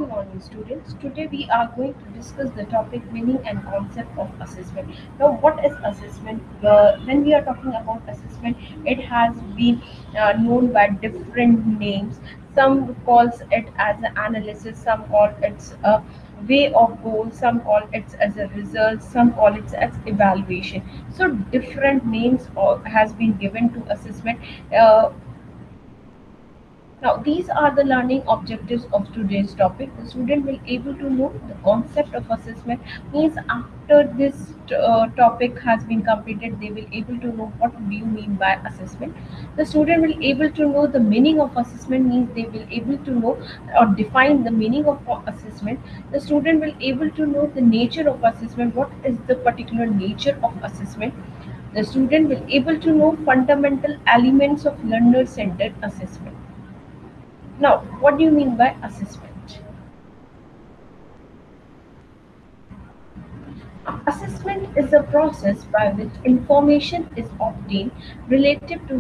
morning, students. Today we are going to discuss the topic meaning and concept of assessment. Now, what is assessment? When we are talking about assessment, it has been known by different names. Some calls it as an analysis, some call it a way of goal, some call it as a result, some call it as evaluation. So, different names has been given to assessment. Uh, Now, these are the learning objectives of today's topic. The student will able to know the concept of assessment. Means after this topic has been completed, they will able to know what do you mean by assessment. The student will able to know the meaning of assessment. Means they will able to know or define the meaning of assessment. The student will able to know the nature of assessment. What is the particular nature of assessment? The student will able to know fundamental elements of learner-centered assessment. Now, what do you mean by assessment? Assessment is a process by which information is obtained relative to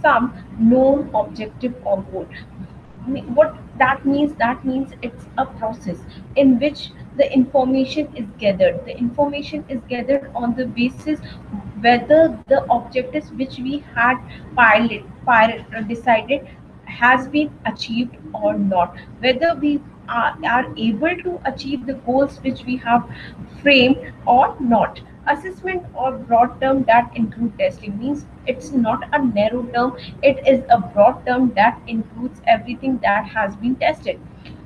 some known objective or goal. What that means? That means it's a process in which the information is gathered. The information is gathered on the basis whether the objectives which we had decided has been achieved or not, whether we are able to achieve the goals which we have framed or not. Assessment or broad term that include testing means it's not a narrow term, it is a broad term that includes everything that has been tested.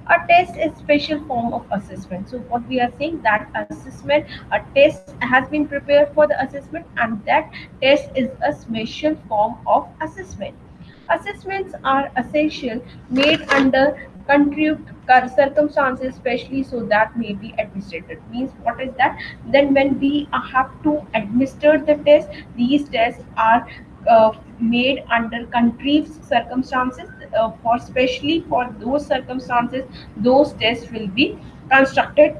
A test is special form of assessment. So what we are saying that assessment, a test has been prepared for the assessment and that test is a special form of assessment. Assessments are essential, made under contrived circumstances, especially so that may be administered. Means what is that? Then when we have to administer the test, these tests are made under contrived circumstances. For especially for those circumstances, those tests will be constructed.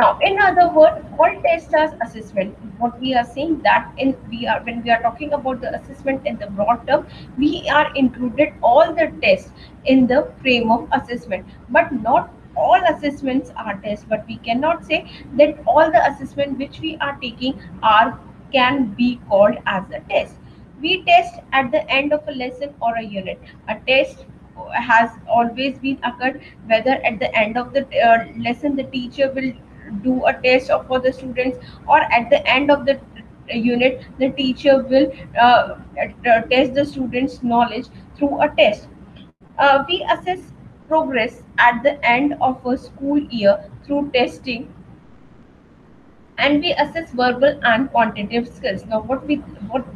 Now, in other words, all tests as assessment. What we are saying that in we are when we are talking about the assessment in the broad term, we are included all the tests in the frame of assessment. But not all assessments are tests. But we cannot say that all the assessment which we are taking are can be called as a test. We test at the end of a lesson or a unit. A test has always been occurred whether at the end of the lesson the teacher will do a test for the students or at the end of the unit the teacher will test the students knowledge through a test. We assess progress at the end of a school year through testing, and we assess verbal and quantitative skills. Now what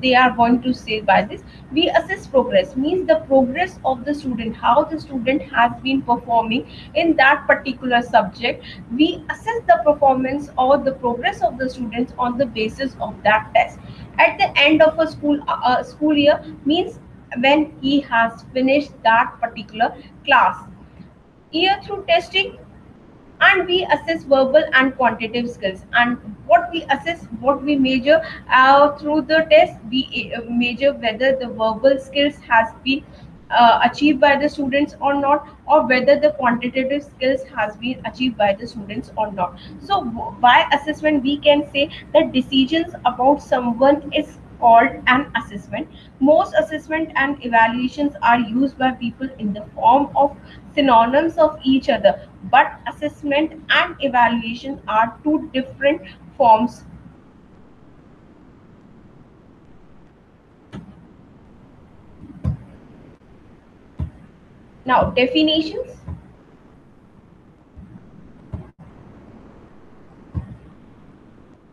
they are going to say by this, we assess progress means the progress of the student, how the student has been performing in that particular subject. We assess the performance or the progress of the students on the basis of that test. At the end of a school year means when he has finished that particular class year through testing. And we assess verbal and quantitative skills, and what we assess, what we measure through the test, we measure whether the verbal skills has been achieved by the students or not, or whether the quantitative skills has been achieved by the students or not. So by assessment we can say that decisions about someone is called an assessment. Most assessment and evaluations are used by people in the form of synonyms of each other, but assessment and evaluation are two different forms. Now, definitions.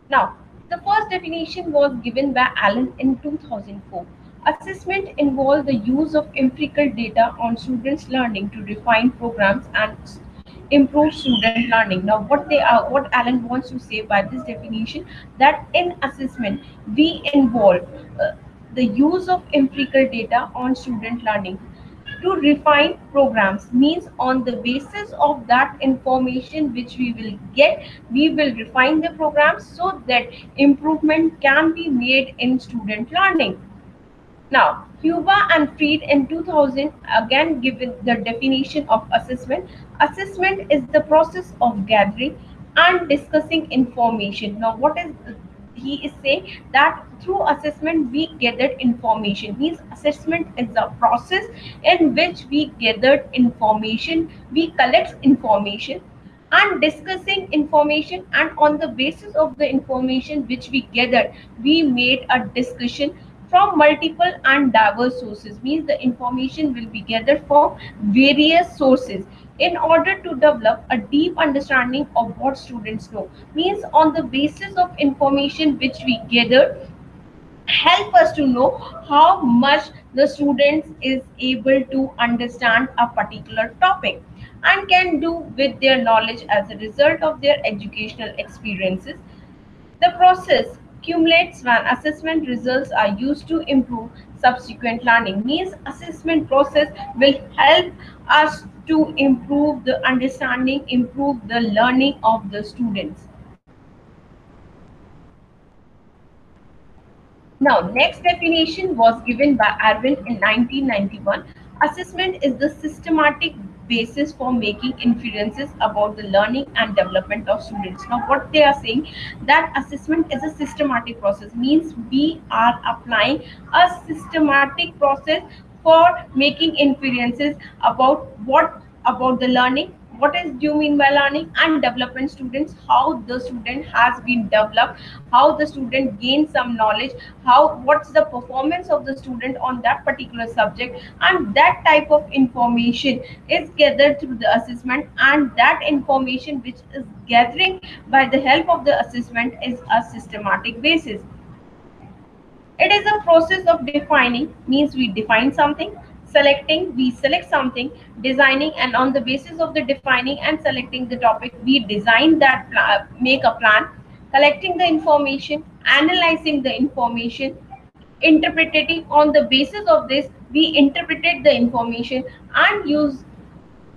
Now, the first definition was given by Allen in 2004. Assessment involves the use of empirical data on students' learning to refine programs and improve student learning. Now, what Allen wants to say by this definition, that in assessment we involve the use of empirical data on student learning to refine programs, means on the basis of that information which we will get, we will refine the programs so that improvement can be made in student learning. Now, Cuba and Fried in 2000 again given the definition of assessment. Assessment is the process of gathering and discussing information. Now, what is he is saying that through assessment we gathered information, means assessment is a process in which we gathered information, we collect information and discussing information, and on the basis of the information which we gathered we made a discussion from multiple and diverse sources, means the information will be gathered from various sources in order to develop a deep understanding of what students know, means on the basis of information which we gathered help us to know how much the students is able to understand a particular topic and can do with their knowledge as a result of their educational experiences. The process cumulates when assessment results are used to improve subsequent learning, means assessment process will help us to improve the understanding, improve the learning of the students. Now, next definition was given by Arvin in 1991. Assessment is the systematic basis for making inferences about the learning and development of students. Now, what they are saying that assessment is a systematic process, means we are applying a systematic process for making inferences about what about the learning, what is do you mean by learning and development students, how the student has been developed, how the student gains some knowledge, how what's the performance of the student on that particular subject, and that type of information is gathered through the assessment, and that information which is gathering by the help of the assessment is a systematic basis. It is a process of defining, means we define something, selecting, we select something, designing, and on the basis of the defining and selecting the topic, we design that, make a plan, collecting the information, analyzing the information, interpreting on the basis of this, we interpreted the information and use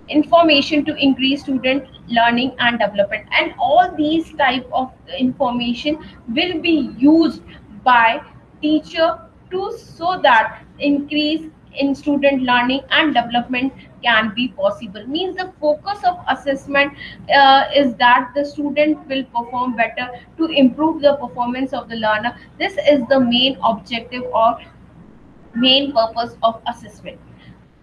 information to increase student learning and development, and all these type of information will be used by teacher to so that increase in student learning and development can be possible, means the focus of assessment is that the student will perform better to improve the performance of the learner. This is the main objective or main purpose of assessment.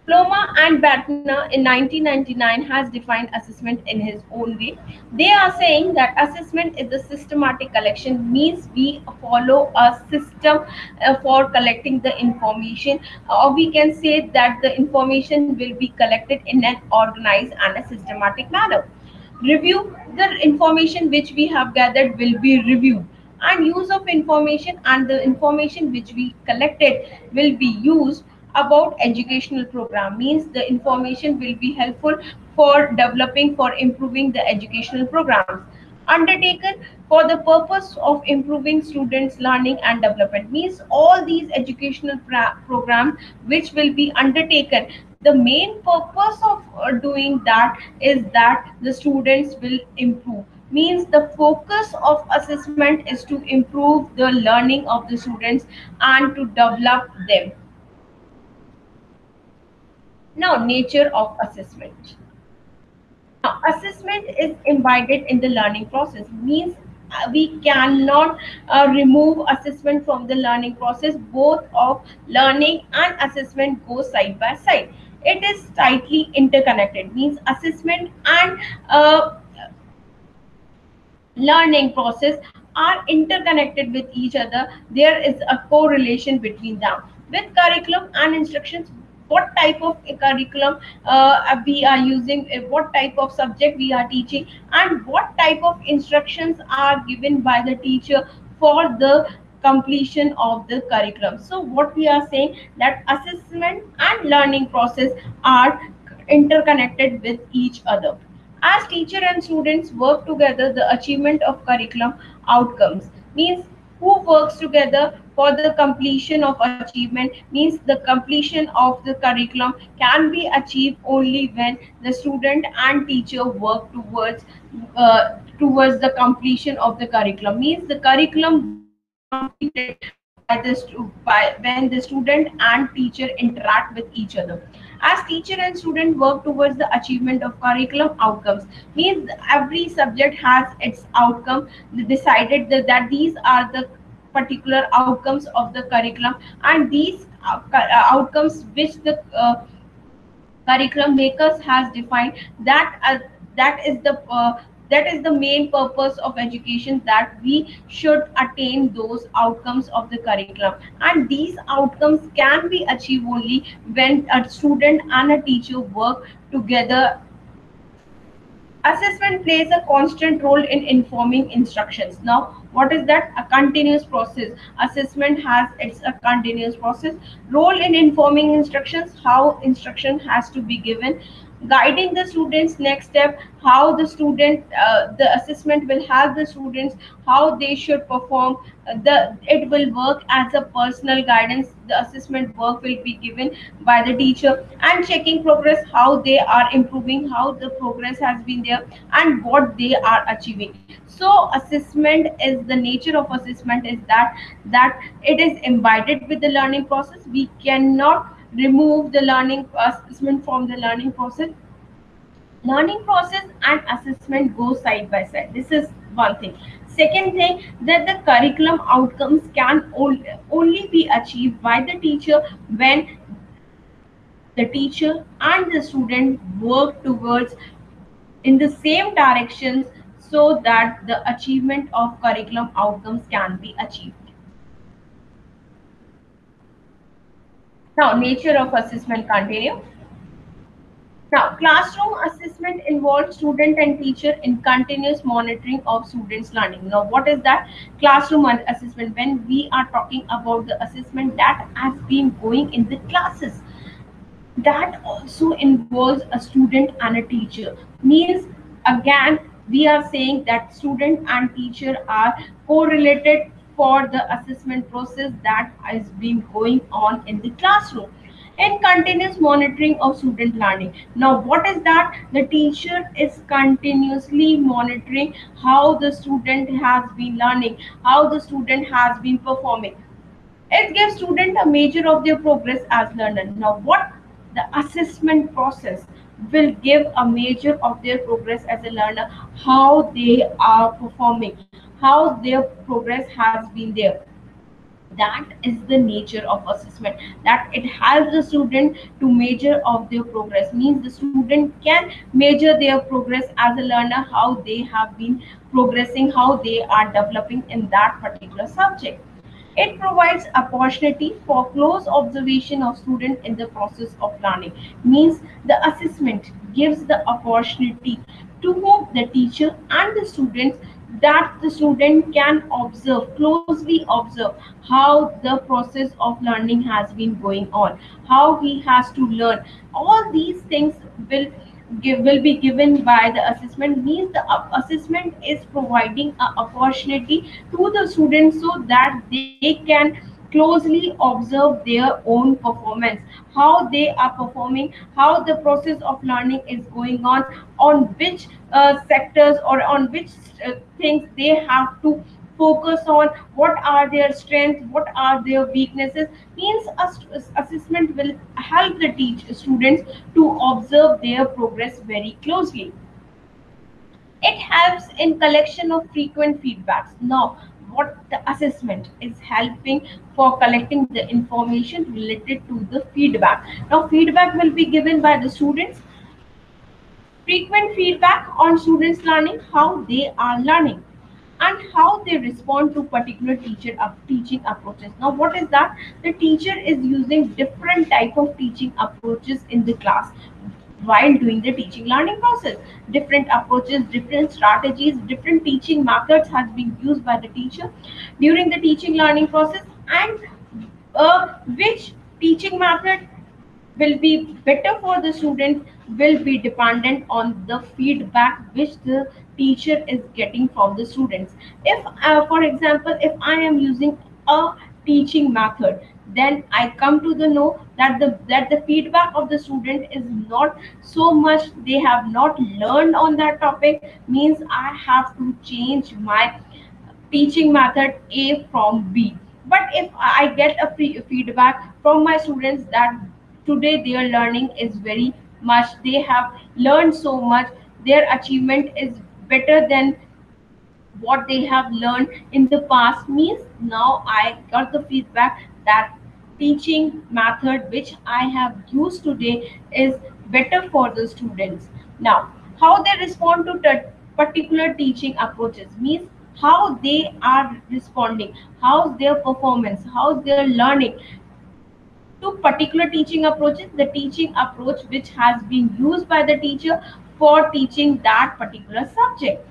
Ploma and Batner in 1999 has defined assessment in his own way. They are saying that assessment is the systematic collection, means we follow a system for collecting the information, or we can say that the information will be collected in an organized and a systematic manner. Review, the information which we have gathered will be reviewed, and use of information and the information which we collected will be used about educational program, means the information will be helpful for developing, for improving the educational programs undertaken for the purpose of improving students learning and development, means all these educational programs which will be undertaken, the main purpose of doing that is that the students will improve, means the focus of assessment is to improve the learning of the students and to develop them. Now, nature of assessment. Now, assessment is embedded in the learning process, means we cannot remove assessment from the learning process. Both of learning and assessment go side by side. It is tightly interconnected, means assessment and learning process are interconnected with each other. There is a correlation between them. With curriculum and instructions, what type of curriculum we are using, what type of subject we are teaching, and what type of instructions are given by the teacher for the completion of the curriculum. So what we are saying that assessment and learning process are interconnected with each other. As teacher and students work together, the achievement of curriculum outcomes, means who works together for the completion of achievement, means the completion of the curriculum can be achieved only when the student and teacher work towards the completion of the curriculum, means the curriculum will be completed when the student and teacher interact with each other. As teacher and student work towards the achievement of curriculum outcomes, means every subject has its outcome decided that these are the particular outcomes of the curriculum, and these outcomes which the curriculum makers has defined, that that is the that is the main purpose of education, that we should attain those outcomes of the curriculum, and these outcomes can be achieved only when a student and a teacher work together. Assessment plays a constant role in informing instructions. Now, what is that? A continuous process. Assessment has its a continuous process. Role in informing instructions, how instruction has to be given, guiding the students next step, how the assessment will help the students, how they should perform. It will work as a personal guidance. The assessment work will be given by the teacher, and checking progress, how they are improving, how the progress has been there, and what they are achieving. So assessment is the nature of assessment is that it is embedded with the learning process. We cannot remove the learning assessment from the learning process. Learning process and assessment go side by side. This is one thing. Second thing, that the curriculum outcomes can only be achieved by the teacher when the teacher and the student work towards in the same directions, so that the achievement of curriculum outcomes can be achieved. Now, nature of assessment continue. Now, classroom assessment involves student and teacher in continuous monitoring of students' learning. Now, what is that? Classroom assessment. When we are talking about the assessment that has been going in the classes, that also involves a student and a teacher. Means again, we are saying that student and teacher are correlated for the assessment process that is being going on in the classroom, and continuous monitoring of student learning. Now, what is that? The teacher is continuously monitoring how the student has been learning, how the student has been performing. It gives student a measure of their progress as learner. Now, what the assessment process will give a measure of their progress as a learner, how they are performing, how their progress has been there. That is the nature of assessment, that it helps the student to measure of their progress. Means the student can measure their progress as a learner, how they have been progressing, how they are developing in that particular subject. It provides opportunity for close observation of student in the process of learning. Means the assessment gives the opportunity to whom the teacher and the students, that the student can observe, closely observe how the process of learning has been going on, how he has to learn. All these things will will be given by the assessment. Means the assessment is providing an opportunity to the students, so that they can closely observe their own performance, how they are performing, how the process of learning is going on which sectors or on which things they have to focus on, what are their strengths, what are their weaknesses. Means assessment will help the teach students to observe their progress very closely. It helps in collection of frequent feedbacks. Now, what the assessment is helping for collecting the information related to the feedback. Now, feedback will be given by the students. Frequent feedback on students' learning, how they are learning, and how they respond to particular teaching approaches. Now, what is that? The teacher is using different type of teaching approaches in the class while doing the teaching learning process. Different approaches, different strategies, different teaching methods has been used by the teacher during the teaching learning process, and which teaching method will be better for the student will be dependent on the feedback which the teacher is getting from the students. If for example, if I am using a teaching method, then I come to the know that the feedback of the student is not so much, they have not learned on that topic. Means I have to change my teaching method A from B. But if I get a feedback from my students that today their learning is very much, they have learned so much, their achievement is better than what they have learned in the past, means now I got the feedback that teaching method which I have used today is better for the students. Now, how they respond to particular teaching approaches, means how they are responding, how's their performance, how's their learning to particular teaching approaches, the teaching approach which has been used by the teacher for teaching that particular subject.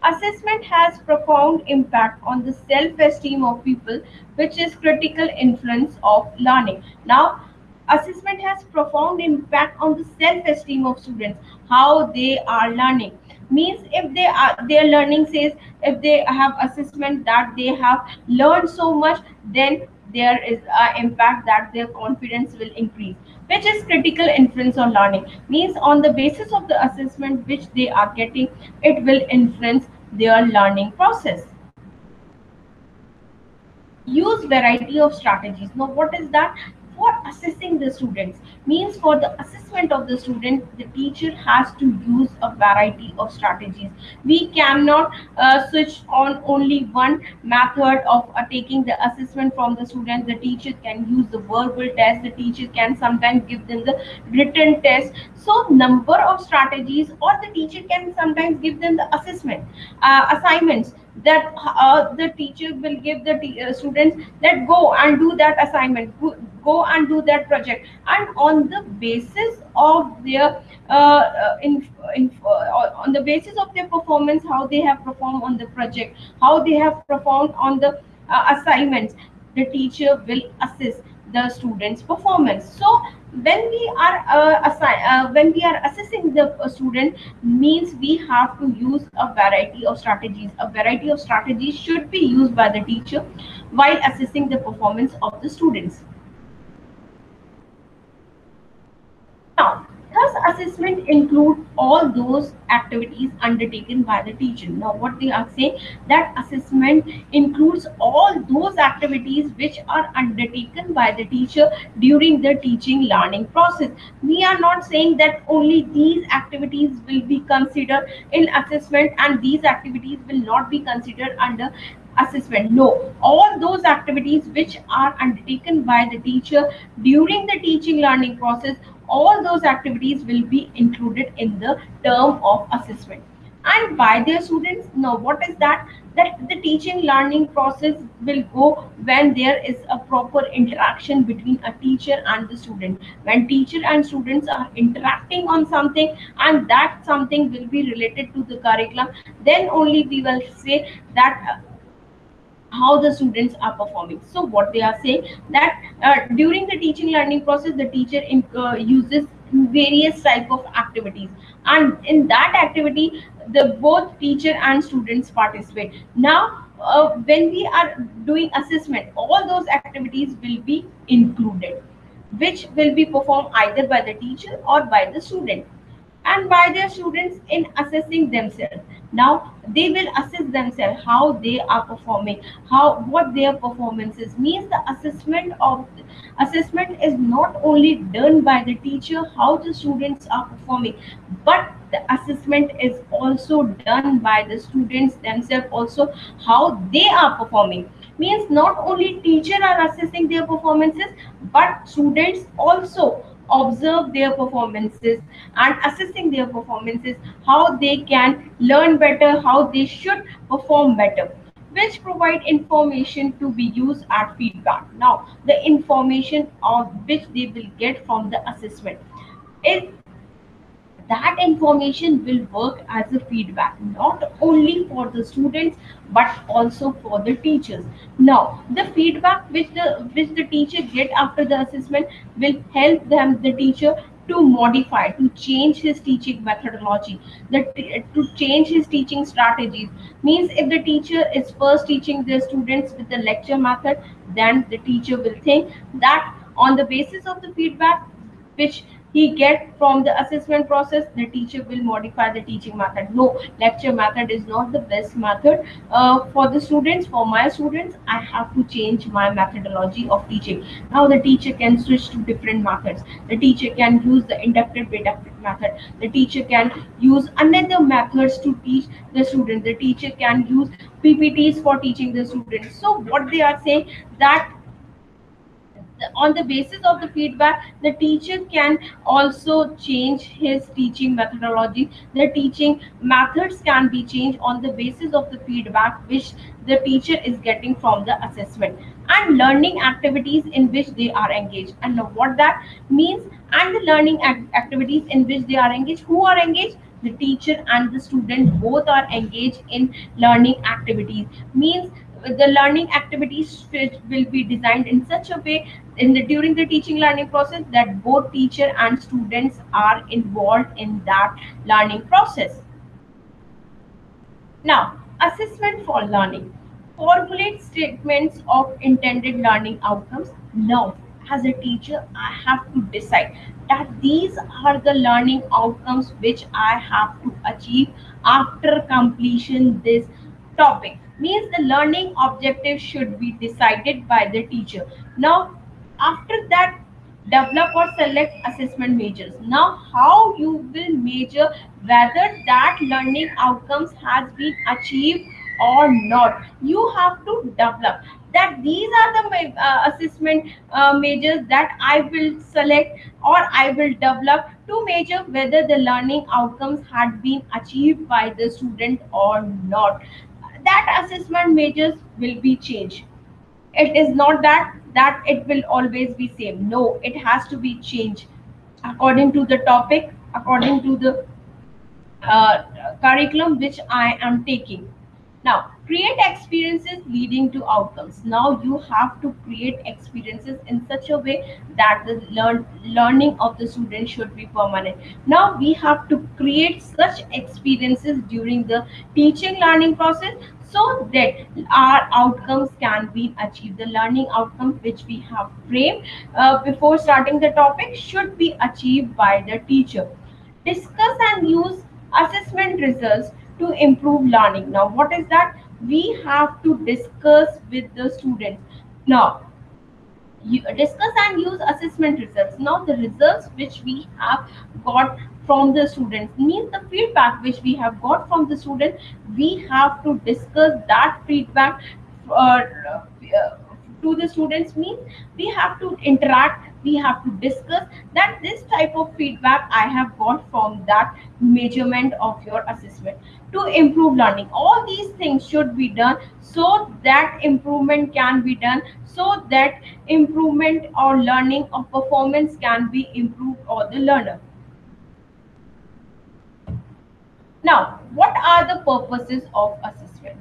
Assessment has profound impact on the self-esteem of people, which is critical influence of learning. Now, assessment has profound impact on the self-esteem of students, how they are learning. Means if they are their learning says, if they have assessment that they have learned so much, then there is an impact that their confidence will increase, which is critical influence on learning. Means on the basis of the assessment which they are getting, it will influence their learning process. Use variety of strategies. Now, what is that? For assessing the students, means for the assessment of the student, the teacher has to use a variety of strategies. We cannot switch on only one method of taking the assessment from the student. The teacher can use the verbal test, the teacher can sometimes give them the written test. So number of strategies, or the teacher can sometimes give them the assessment assignments, that the teacher will give the students that go and do that assignment, go and do that project, and on the basis of their on the basis of their performance, how they have performed on the project, how they have performed on the assignments, the teacher will assess the students performance. So when we are when we are assessing the student, means we have to use a variety of strategies. A variety of strategies should be used by the teacher while assessing the performance of the students. Now, thus assessment include all those activities undertaken by the teacher. Now, what they are saying, that assessment includes all those activities which are undertaken by the teacher during the teaching learning process. We are not saying that only these activities will be considered in assessment and these activities will not be considered under assessment. No, all those activities which are undertaken by the teacher during the teaching learning process, all those activities will be included in the term of assessment. And by their students, now what is that? That the teaching learning process will go when there is a proper interaction between a teacher and the student. When teacher and students are interacting on something, and that something will be related to the curriculum, then only we will say that how the students are performing. So what they are saying, that during the teaching learning process, the teacher uses various type of activities, and in that activity the both teacher and students participate. Now when we are doing assessment, all those activities will be included, which will be performed either by the teacher or by the student, and by their students in assessing themselves. Now they will assess themselves how they are performing, how what their performance is. Means the assessment is not only done by the teacher how the students are performing, but the assessment is also done by the students themselves also, how they are performing. Means not only teacher are assessing their performances, but students also observe their performances and assessing their performances, how they can learn better, how they should perform better, which provide information to be used at feedback. Now the information of which they will get from the assessment is, that information will work as a feedback not only for the students but also for the teachers. Now the feedback which the teacher get after the assessment will help them, the teacher, to modify, to change his teaching methodology, to change his teaching strategies. Means if the teacher is first teaching the students with the lecture method, then the teacher will think that on the basis of the feedback which he get from the assessment process, the teacher will modify the teaching method. No, lecture method is not the best method for the students. For my students, I have to change my methodology of teaching. Now the teacher can switch to different methods. The teacher can use the inductive deductive method. The teacher can use another methods to teach the student. The teacher can use PPTs for teaching the students. So what they are saying, that on the basis of the feedback, the teacher can also change his teaching methodology. The teaching methods can be changed on the basis of the feedback which the teacher is getting from the assessment, and learning activities in which they are engaged. And what that means, and the learning activities in which they are engaged, who are engaged, the teacher and the student both are engaged in learning activities. Means the learning activities will be designed in such a way in the during the teaching learning process that both teacher and students are involved in that learning process. Now, assessment for learning. Formulate statements of intended learning outcomes. Now, as a teacher, I have to decide that these are the learning outcomes which I have to achieve after completion this topic. Means the learning objective should be decided by the teacher. Now, after that, develop or select assessment measures. Now how you will measure whether that learning outcomes has been achieved or not, you have to develop that these are the assessment measures that I will select or I will develop to measure whether the learning outcomes had been achieved by the student or not. That assessment measures will be changed. It is not that it will always be same. No, it has to be changed according to the topic, according to the curriculum which I am taking. Now, create experiences leading to outcomes. Now, you have to create experiences in such a way that the learning of the student should be permanent. Now, we have to create such experiences during the teaching learning process so that our outcomes can be achieved. The learning outcomes which we have framed before starting the topic should be achieved by the teacher. Discuss and use assessment results to improve learning. Now, what is that? We have to discuss with the students. Now, you discuss and use assessment results. Now the results which we have got from the students, means the feedback which we have got from the student, we have to discuss that feedback to the students. Means we have to interact, we have to discuss that this type of feedback I have got from that measurement of your assessment to improve learning. All these things should be done so that improvement can be done, so that improvement or learning of performance can be improved or the learner. Now, what are the purposes of assessment?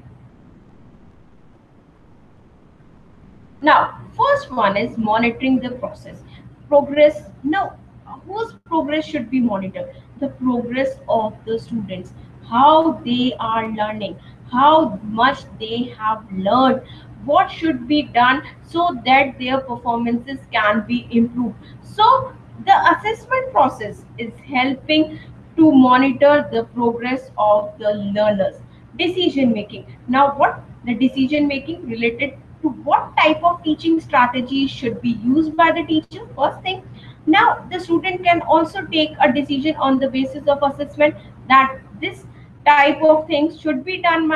Now, first one is monitoring the process. Progress. Now, whose progress should be monitored? The progress of the students, how they are learning, how much they have learned, what should be done so that their performances can be improved. So, the assessment process is helping to monitor the progress of the learners. Decision making. Now, what the decision making related to what type of teaching strategies should be used by the teacher? First thing, now the student can also take a decision on the basis of assessment that this type of things should be done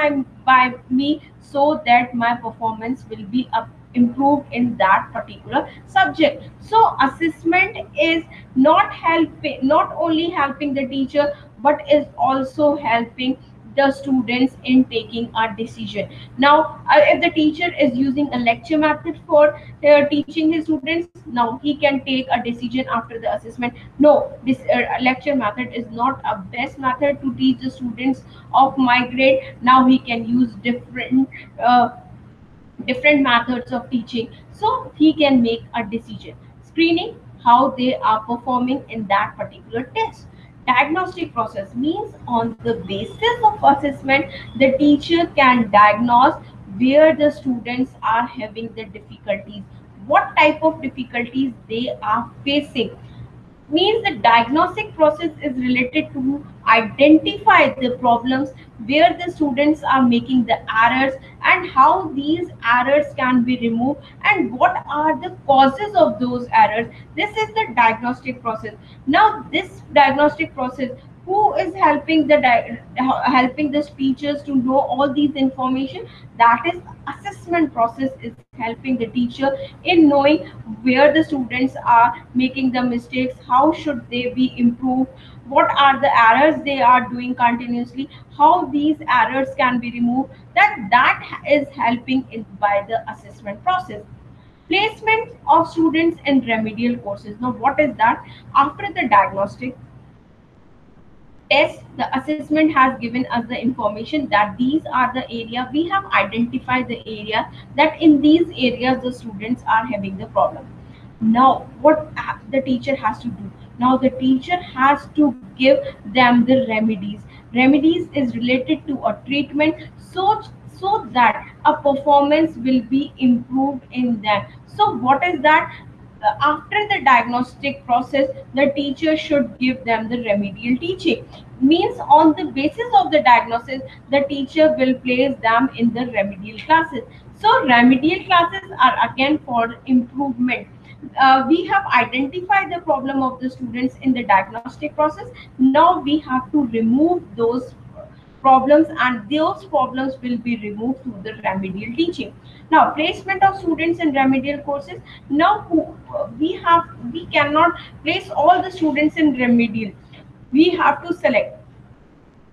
by me so that my performance will be improved in that particular subject. So assessment is not only helping the teacher but is also helping the students in taking a decision. Now, if the teacher is using a lecture method for teaching his students, now he can take a decision after the assessment. No, this lecture method is not a best method to teach the students of my grade. Now he can use uh, different methods of teaching so he can make a decision. Screening, how they are performing in that particular test. Diagnostic process means on the basis of assessment the teacher can diagnose where the students are having the difficulties, what type of difficulties they are facing. Means the diagnostic process is related to identify the problems where the students are making the errors and how these errors can be removed and what are the causes of those errors. This is the diagnostic process. Now this diagnostic process, who is helping the helping the teachers to know all these information? That is assessment process is helping the teacher in knowing where the students are making the mistakes, how should they be improved, what are the errors they are doing continuously, how these errors can be removed. That is helping in by the assessment process. Placement of students in remedial courses. Now what is that? After the diagnostic test, the assessment has given us the information that these are the area we have identified the area that in these areas the students are having the problem. Now what the teacher has to do? Now the teacher has to give them the remedies. Remedies is related to a treatment, so that a performance will be improved in them. So what is that? After the diagnostic process, the teacher should give them the remedial teaching. Means on the basis of the diagnosis, the teacher will place them in the remedial classes. So remedial classes are again for improvement. We have identified the problem of the students in the diagnostic process. Now we have to remove those problems and those problems will be removed through the remedial teaching. Now placement of students in remedial courses. Now we cannot place all the students in remedial. We have to select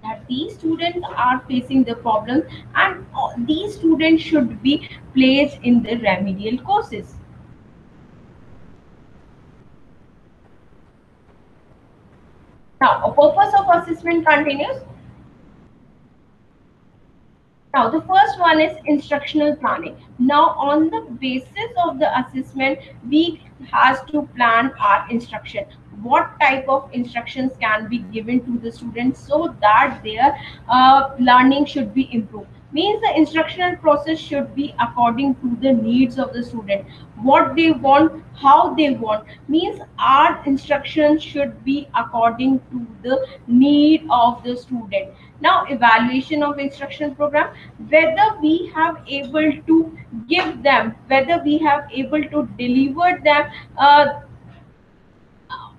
that these students are facing the problems and these students should be placed in the remedial courses. Now a purpose of assessment continues. Now, the first one is instructional planning. Now, on the basis of the assessment, we has to plan our instruction. What type of instructions can be given to the students so that their learning should be improved. Means the instructional process should be according to the needs of the student. What they want, how they want. Means our instructions should be according to the need of the student. Now evaluation of instruction program, whether we have able to give them, whether we have able to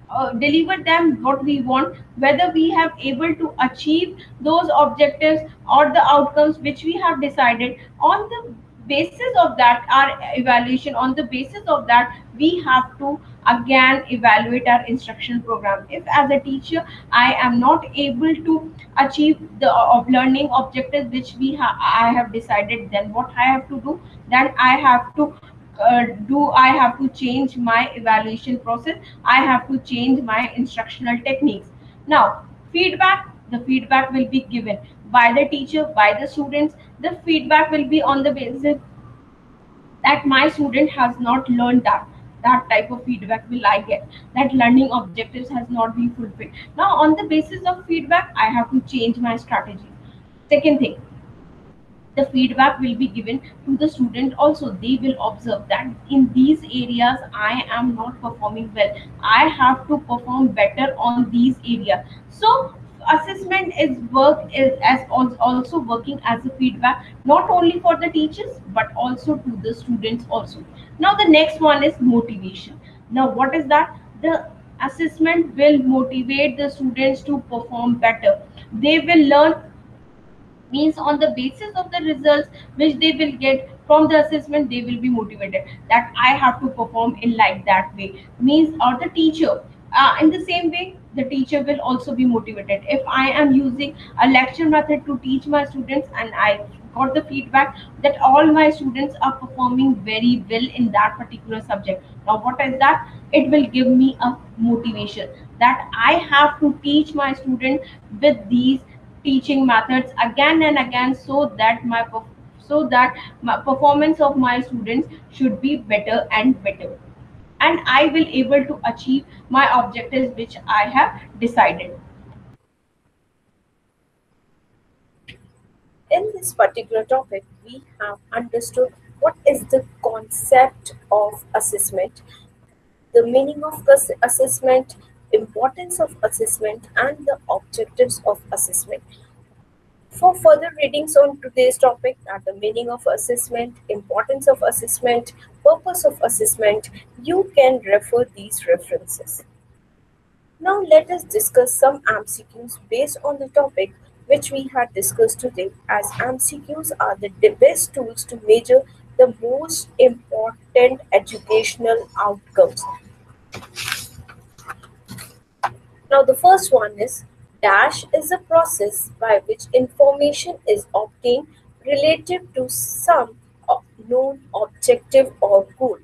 uh, deliver them what we want, whether we have able to achieve those objectives or the outcomes which we have decided. On the basis of that, our evaluation, on the basis of that, we have to again evaluate our instruction program. If as a teacher I am not able to achieve the of learning objectives which I have decided, then what I have to do? Then I have to do I have to change my evaluation process. I have to change my instructional techniques. Now, feedback, the feedback will be given by the teacher, by the students. The feedback will be on the basis that my student has not learned that type of feedback will I get, that learning objectives has not been fulfilled. Now, on the basis of feedback, I have to change my strategy. Second thing, the feedback will be given to the student also. They will observe that in these areas I am not performing well, I have to perform better on these areas. So assessment is also working as a feedback, not only for the teachers but also to the students also. Now the next one is motivation. Now what is that? The assessment will motivate the students to perform better. They will learn. Means on the basis of the results which they will get from the assessment, they will be motivated that I have to perform in like that way. Means or the teacher, in the same way the teacher will also be motivated. If I am using a lecture method to teach my students and I got the feedback that all my students are performing very well in that particular subject, now what is that? It will give me a motivation that I have to teach my student with these teaching methods again and again, so that my performance of my students should be better and better, and I will able to achieve my objectives which I have decided. In this particular topic, we have understood what is the concept of assessment, the meaning of the assessment, importance of assessment and the objectives of assessment. For further readings on today's topic, the meaning of assessment, importance of assessment, purpose of assessment, you can refer these references. Now let us discuss some MCQs based on the topic which we had discussed today, as MCQs are the best tools to measure the most important educational outcomes. Now the first one is dash is a process by which information is obtained relative to some known objective or goal.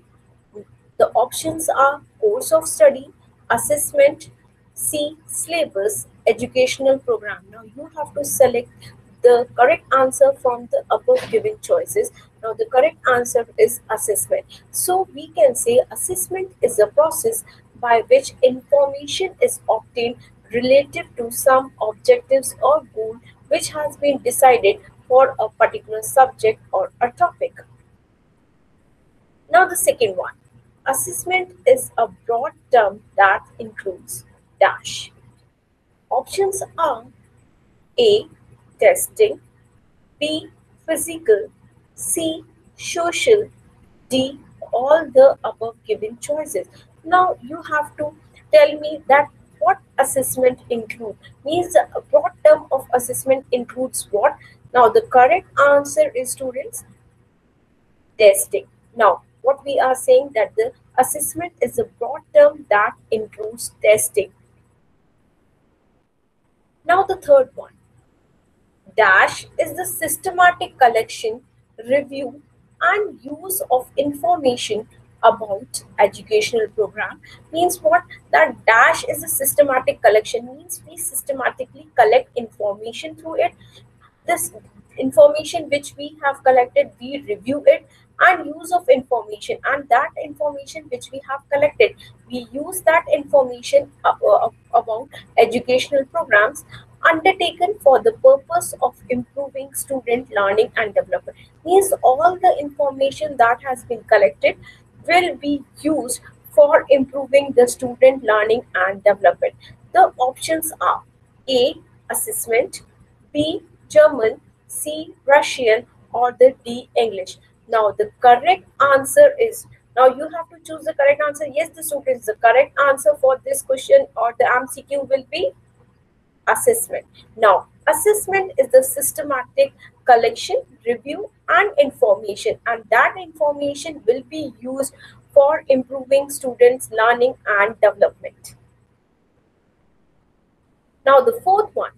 The options are course of study, assessment, C, syllabus, educational program. Now you have to select the correct answer from the above given choices. Now the correct answer is assessment. So we can say assessment is a process by which information is obtained relative to some objectives or goal which has been decided for a particular subject or a topic. Now the second one, assessment is a broad term that includes dash. Options are A, testing, B, physical, C, social, D, all the above given choices. Now you have to tell me that what assessment include, means a broad term of assessment includes what. Now the correct answer is, students, testing. Now, what we are saying that the assessment is a broad term that includes testing. Now, the third one, dash is the systematic collection, review, and use of information about educational program. Means what? That dash is a systematic collection, means we systematically collect information through it. This information which we have collected, we review it, and use of information, and that information which we have collected, we use that information about educational programs undertaken for the purpose of improving student learning and development. Means all the information that has been collected will be used for improving the student learning and development. The options are A, assessment, B, German, C, Russian, or the D, English. Now the correct answer is, now you have to choose the correct answer. Yes, the students, the correct answer for this question or the MCQ will be assessment. Now, assessment is the systematic collection, review, and information, and that information will be used for improving students' learning and development. Now, the fourth one,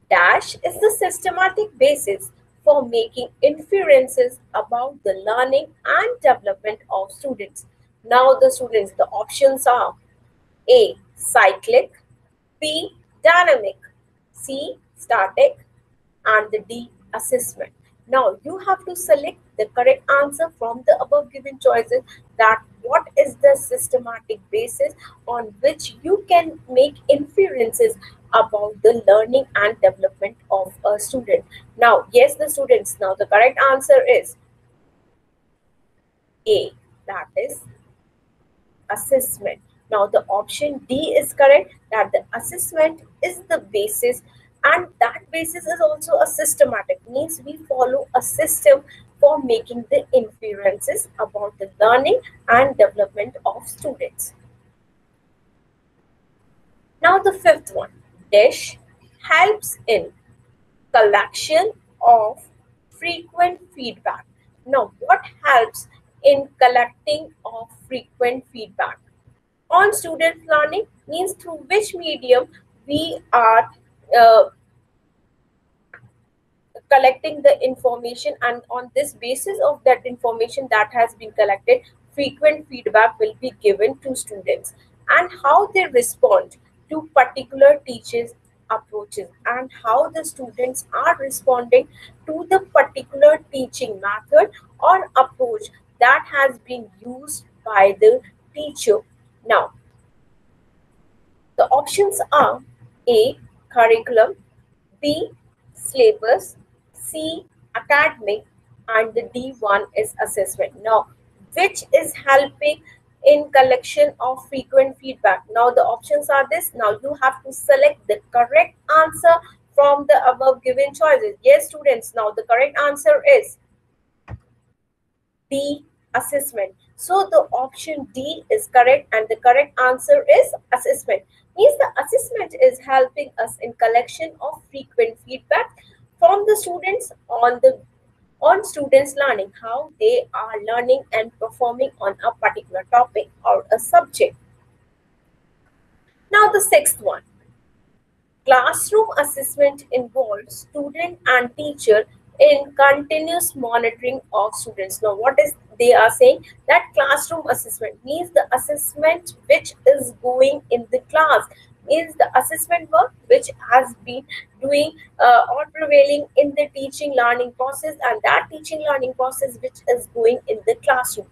dash is the systematic basis for making inferences about the learning and development of students. Now, the students, the options are A, cyclic, B, dynamic, C, static, and the D, assessment. Now you have to select the correct answer from the above given choices, that what is the systematic basis on which you can make inferences about the learning and development of a student. Now, yes, the students, now the correct answer is A, that is assessment. Now the option D is correct, that the assessment is the basis, and that basis is also a systematic, means we follow a system for making the inferences about the learning and development of students. Now the fifth one, dash helps in collection of frequent feedback. Now what helps in collecting of frequent feedback on student learning, means through which medium we are collecting the information, and on this basis of that information that has been collected, frequent feedback will be given to students, and how they respond to particular teachers approaches, and how the students are responding to the particular teaching method or approach that has been used by the teacher. Now the options are A, curriculum, B, syllabus, C, academic, and the D one is assessment. Now, which is helping in collection of frequent feedback. Now the options are this. Now you have to select the correct answer from the above given choices. Yes, students, now the correct answer is D, assessment. So the option D is correct, and the correct answer is assessment. Means the assessment is helping us in collection of frequent feedback from the students on students learning, how they are learning and performing on a particular topic or a subject. Now the sixth one. Classroom assessment involves student and teacher in continuous monitoring of students. Now, what is they are saying that classroom assessment means the assessment which is going in the class, means the assessment work which has been doing or prevailing in the teaching learning process, and that teaching learning process which is going in the classroom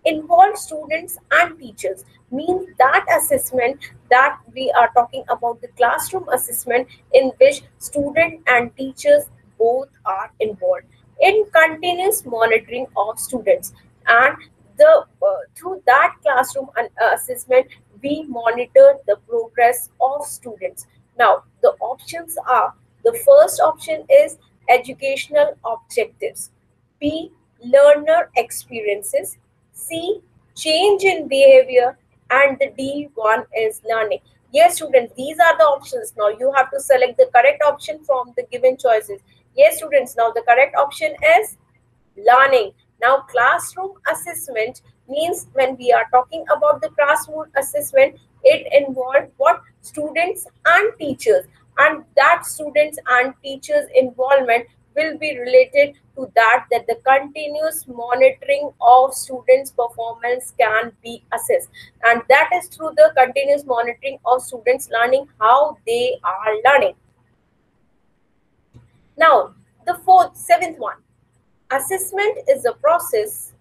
involve students and teachers. Means that assessment that we are talking about, the classroom assessment in which student and teachers both are involved in continuous monitoring of students, and the through that classroom assessment we monitor the progress of students. Now the options are, the first option is educational objectives, B, learner experiences, C, change in behavior, and the D one is learning. Yes, students, these are the options. Now you have to select the correct option from the given choices. Yes, students, now the correct option is learning. Now classroom assessment means, when we are talking about the classroom assessment, it involves what, students and teachers, and that students and teachers involvement will be related to that the continuous monitoring of students performance can be assessed, and that is through the continuous monitoring of students learning, how they are learning. Now the seventh one. Assessment is a process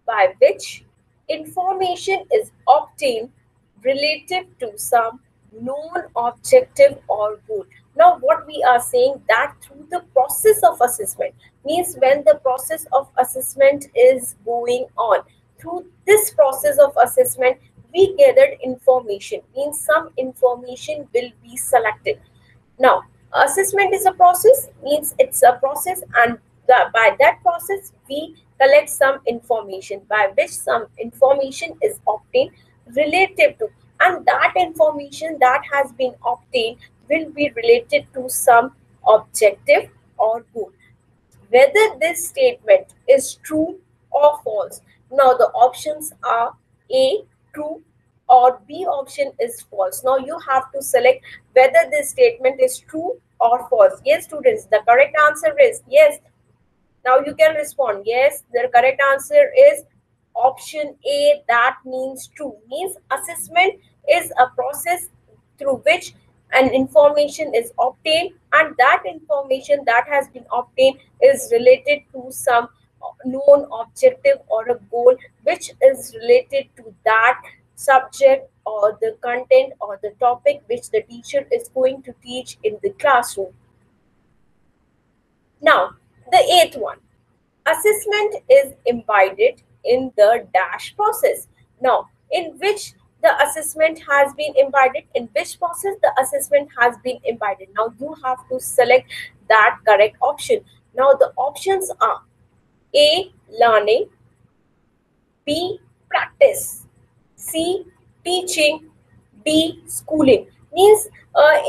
by which information is obtained relative to some known objective or goal. Now, what we are saying, that through the process of assessment means, when the process of assessment is going on, through this process of assessment, we gathered information, means some information will be selected. Now, assessment is a process, means it's a process, and by that process, we collect some information by which some information is obtained relative to, and that information that has been obtained will be related to some objective or goal. Whether this statement is true or false. Now the options are A, true, or B option is false. Now you have to select whether this statement is true or false. Yes, students, the correct answer is yes. Now you can respond. Yes, the correct answer is option A, that means true. Means assessment is a process through which an information is obtained, and that information that has been obtained is related to some known objective or a goal which is related to that subject or the content or the topic which the teacher is going to teach in the classroom. Now, the eighth one. Assessment is embedded in the dash process. Now, in which the assessment has been embedded, in which process the assessment has been embedded. Now, you have to select that correct option. Now, the options are A, learning, B, practice, C, teaching, D, schooling. Means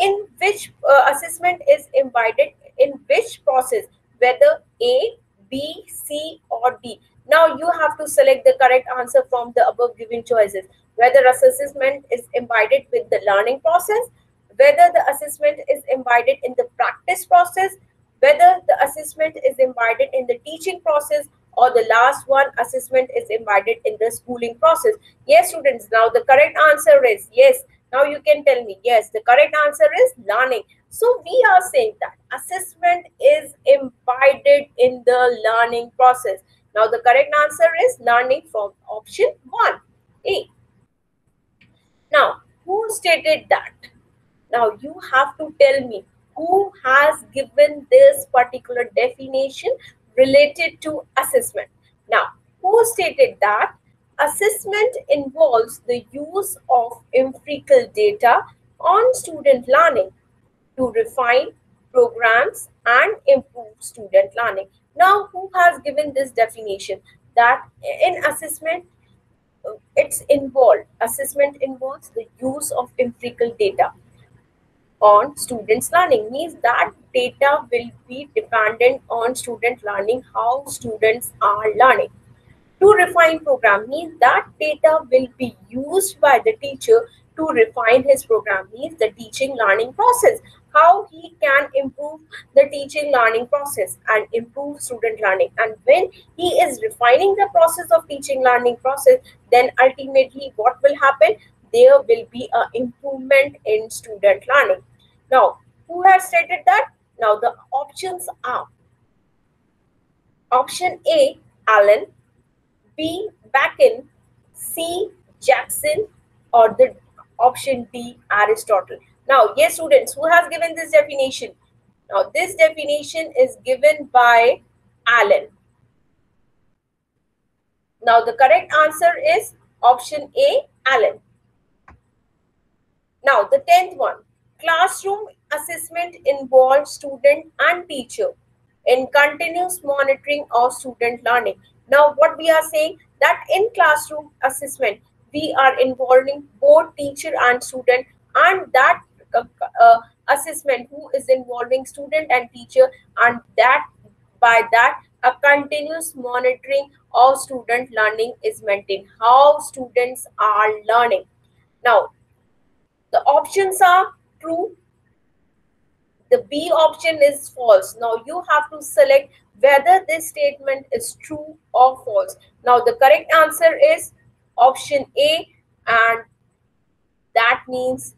in which assessment is embedded in which process, whether A, B, C, or D. Now you have to select the correct answer from the above given choices. Whether assessment is embedded with the learning process, whether the assessment is embedded in the practice process, whether the assessment is embedded in the teaching process, or the last one, assessment is embedded in the schooling process. Yes, students, now the correct answer is yes. Now you can tell me, yes, the correct answer is learning. So we are saying that assessment is embedded in the learning process. Now the correct answer is learning from option 1, A. Now, who stated that? Now you have to tell me who has given this particular definition related to assessment. Now, who stated that Assessment involves the use of empirical data on student learning to refine programs and improve student learning. Now, who has given this definition? That in assessment, assessment involves the use of empirical data on students learning, means that data will be dependent on student learning, how students are learning. To refine program means that data will be used by the teacher to refine his program, means the teaching learning process, how he can improve the teaching learning process and improve student learning. And when he is refining the process of teaching learning process, then ultimately what will happen? There will be an improvement in student learning. Now, who has stated that? Now the options are option A, Allen, B. Bacon, C. Jackson, or the option D. Aristotle. Now, yes, students, who has given this definition? Now, this definition is given by Allen. Now, the correct answer is option A, Allen. Now, the 10th one. Classroom assessment involves student and teacher in continuous monitoring of student learning. Now, what we are saying that in classroom assessment, we are involving both teacher and student, and that uh, assessment who is involving student and teacher, and that by that a continuous monitoring of student learning is maintained, how students are learning. Now, the options are true. The B option is false. Now you have to select whether this statement is true or false. Now the correct answer is option A, and that means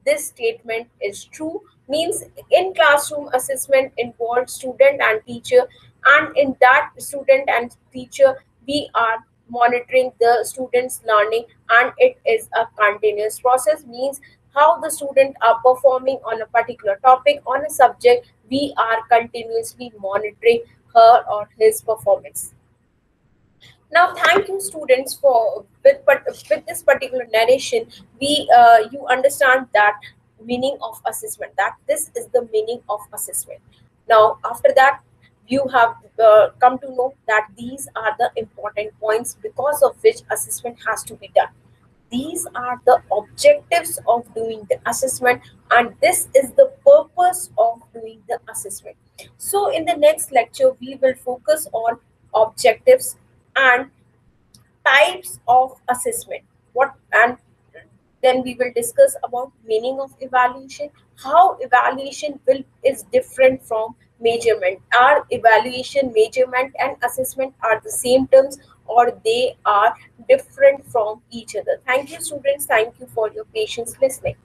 this statement is true, means in classroom assessment involves student and teacher, and in that student and teacher we are monitoring the students learning, and it is a continuous process, means how the student are performing on a particular topic on a subject, we are continuously monitoring her or his performance. Now, thank you, students, for with this particular narration, you understand that meaning of assessment. That this is the meaning of assessment. Now, after that, you have come to know that these are the important points because of which assessment has to be done. These are the objectives of doing the assessment, and this is the purpose of doing the assessment. So, in the next lecture, we will focus on objectives and types of assessment, what, and then we will discuss about meaning of evaluation, how evaluation is different from measurement. Are evaluation, measurement and assessment are the same terms, or they are different from each other? Thank you, students. Thank you for your patience listening.